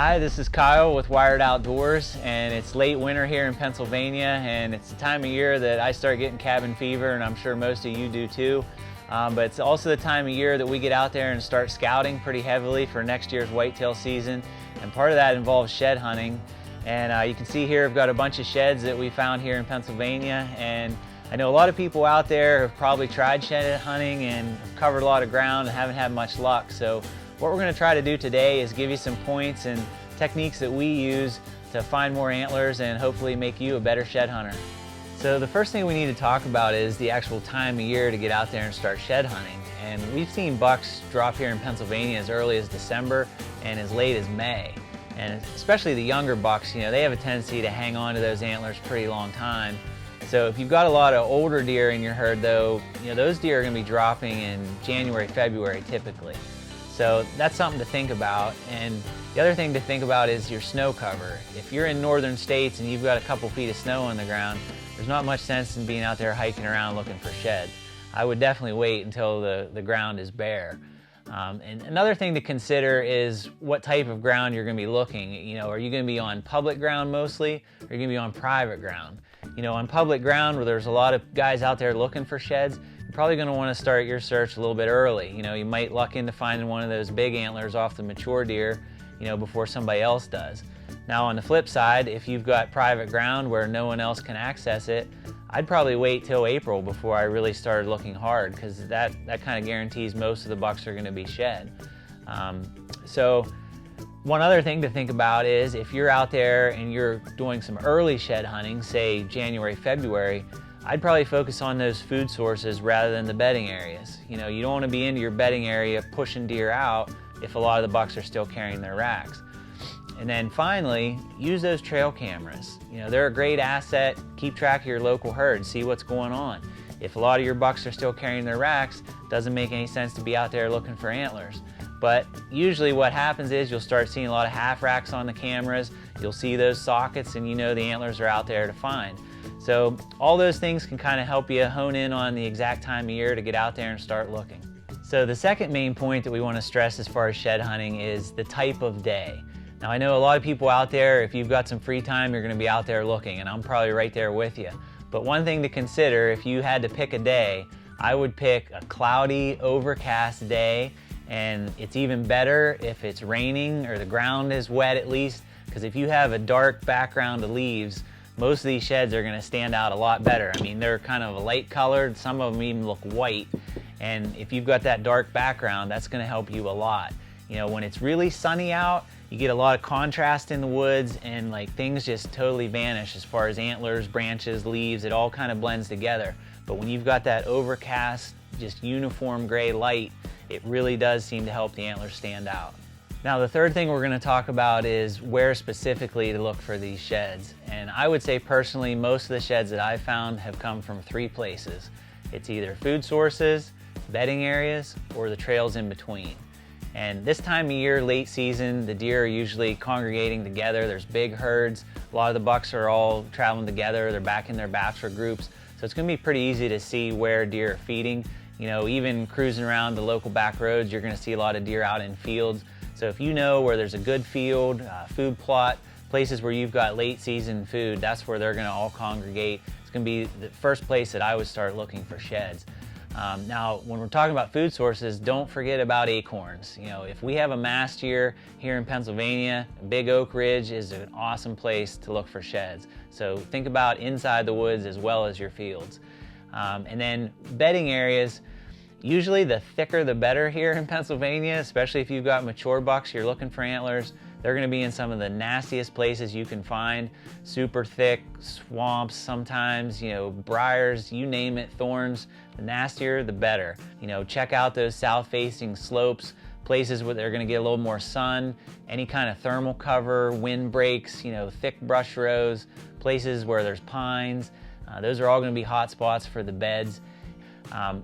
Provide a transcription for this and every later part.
Hi, this is Kyle with Wired Outdoors, and it's late winter here in Pennsylvania, and it's the time of year that I start getting cabin fever, and I'm sure most of you do too. But it's also the time of year that we get out there and start scouting pretty heavily for next year's whitetail season, and part of that involves shed hunting. And you can see here I've got a bunch of sheds that we found here in Pennsylvania, and I know a lot of people out there have probably tried shed hunting and have covered a lot of ground and haven't had much luck. So what we're going to try to do today is give you some points and techniques that we use to find more antlers and hopefully make you a better shed hunter. So the first thing we need to talk about is the actual time of year to get out there and start shed hunting. And we've seen bucks drop here in Pennsylvania as early as December and as late as May. And especially the younger bucks, you know, they have a tendency to hang on to those antlers a pretty long time. So if you've got a lot of older deer in your herd though, you know, those deer are going to be dropping in January, February typically. So that's something to think about. And the other thing to think about is your snow cover. If you're in northern states and you've got a couple feet of snow on the ground, there's not much sense in being out there hiking around looking for sheds. I would definitely wait until the ground is bare. And another thing to consider is what type of ground you're going to be looking. You know, are you going to be on public ground mostly, or are you going to be on private ground? You know, on public ground where there's a lot of guys out there looking for sheds, you're probably going to want to start your search a little bit early. You know, you might luck into finding one of those big antlers off the mature deer, you know, before somebody else does. Now on the flip side, if you've got private ground where no one else can access it, I'd probably wait till April before I really started looking hard, because that kind of guarantees most of the bucks are going to be shed. So one other thing to think about is if you're out there and you're doing some early shed hunting, say January, February, I'd probably focus on those food sources rather than the bedding areas. You know, you don't want to be into your bedding area pushing deer out if a lot of the bucks are still carrying their racks. And then finally, use those trail cameras. You know, they're a great asset. Keep track of your local herd, see what's going on. If a lot of your bucks are still carrying their racks, doesn't make any sense to be out there looking for antlers. But usually what happens is you'll start seeing a lot of half racks on the cameras. You'll see those sockets and you know the antlers are out there to find. So all those things can kind of help you hone in on the exact time of year to get out there and start looking. So the second main point that we want to stress as far as shed hunting is the type of day. Now I know a lot of people out there, if you've got some free time, you're going to be out there looking, and I'm probably right there with you. But one thing to consider, if you had to pick a day, I would pick a cloudy, overcast day, and it's even better if it's raining or the ground is wet at least, because if you have a dark background of leaves, most of these sheds are going to stand out a lot better. I mean, they're kind of light colored, some of them even look white, and if you've got that dark background, that's going to help you a lot. You know, when it's really sunny out, you get a lot of contrast in the woods, and like things just totally vanish as far as antlers, branches, leaves, it all kind of blends together. But when you've got that overcast, just uniform gray light, it really does seem to help the antlers stand out. Now the third thing we're going to talk about is where specifically to look for these sheds. And I would say personally, most of the sheds that I've found have come from three places. It's either food sources, bedding areas, or the trails in between. And this time of year, late season, the deer are usually congregating together. There's big herds. A lot of the bucks are all traveling together. They're back in their bachelor groups. So it's going to be pretty easy to see where deer are feeding. You know, even cruising around the local back roads, you're going to see a lot of deer out in fields. So if you know where there's a good field, food plot, places where you've got late season food, that's where they're going to all congregate. It's going to be the first place that I would start looking for sheds. Now, when we're talking about food sources, don't forget about acorns. You know, if we have a mast year here in Pennsylvania, Big Oak Ridge is an awesome place to look for sheds. So think about inside the woods as well as your fields. And then bedding areas, usually the thicker the better here in Pennsylvania, especially if you've got mature bucks, you're looking for antlers. They're going to be in some of the nastiest places you can find. Super thick swamps sometimes, you know, briars, you name it, thorns. The nastier, the better. You know, check out those south-facing slopes, places where they're going to get a little more sun, any kind of thermal cover, wind breaks, you know, thick brush rows, places where there's pines. Those are all going to be hot spots for the beds.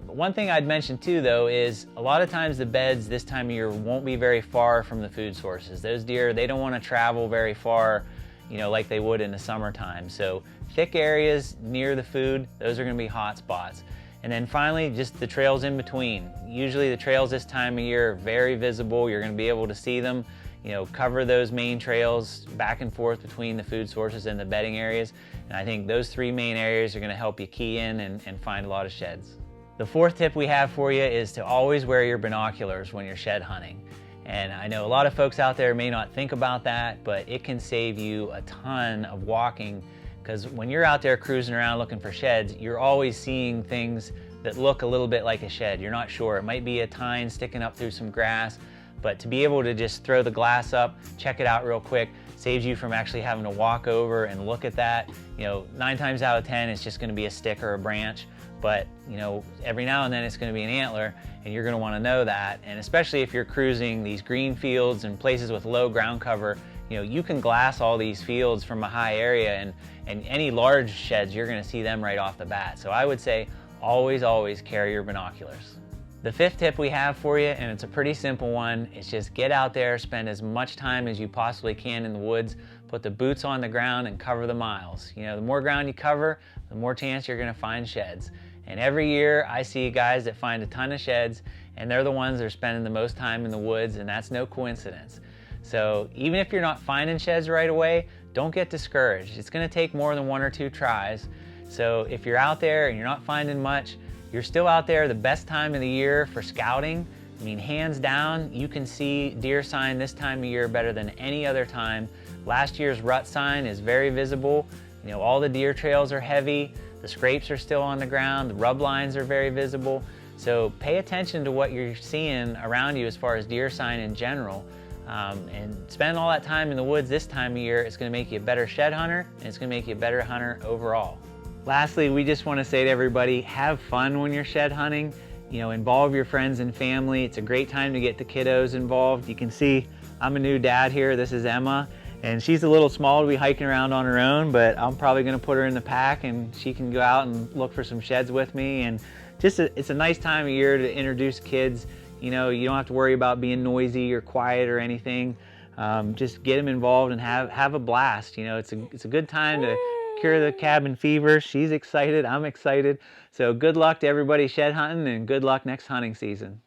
One thing I'd mention too though is a lot of times the beds this time of year won't be very far from the food sources. Those deer, they don't want to travel very far, you know, like they would in the summertime. So thick areas near the food, those are going to be hot spots. And then finally, just the trails in between. Usually the trails this time of year are very visible. You're going to be able to see them. cover those main trails back and forth between the food sources and the bedding areas. And I think those 3 main areas are going to help you key in and find a lot of sheds. The 4th tip we have for you is to always wear your binoculars when you're shed hunting. And I know a lot of folks out there may not think about that, but it can save you a ton of walking, because when you're out there cruising around looking for sheds, you're always seeing things that look a little bit like a shed. You're not sure. It might be a tine sticking up through some grass, but to be able to just throw the glass up, check it out real quick, saves you from actually having to walk over and look at that. 9 times out of 10, it's just going to be a stick or a branch, but every now and then it's going to be an antler, and you're going to want to know that. And especially if you're cruising these green fields and places with low ground cover, you can glass all these fields from a high area, and any large sheds, you're going to see them right off the bat. So I would say always carry your binoculars. The 5th tip we have for you, and it's a pretty simple one, is just get out there, spend as much time as you possibly can in the woods, put the boots on the ground and cover the miles. The more ground you cover, the more chance you're going to find sheds. And every year I see guys that find a ton of sheds, and they're the ones that are spending the most time in the woods, and that's no coincidence. So even if you're not finding sheds right away, don't get discouraged. It's going to take more than 1 or 2 tries. So if you're out there and you're not finding much, you're still out there the best time of the year for scouting. I mean, hands down, you can see deer sign this time of year better than any other time. Last year's rut sign is very visible. All the deer trails are heavy. The scrapes are still on the ground. The rub lines are very visible. So pay attention to what you're seeing around you as far as deer sign in general. And spend all that time in the woods this time of year. It's going to make you a better shed hunter, and it's going to make you a better hunter overall. Lastly, we just want to say to everybody, have fun when you're shed hunting. Involve your friends and family. It's a great time to get the kiddos involved. You can see I'm a new dad here. This is Emma, and she's a little small to be hiking around on her own, but I'm probably going to put her in the pack and she can go out and look for some sheds with me. And it's a nice time of year to introduce kids. You don't have to worry about being noisy or quiet or anything. Just get them involved and have a blast. It's a good time to cure the cabin fever. She's excited, I'm excited. So good luck to everybody shed hunting, and good luck next hunting season.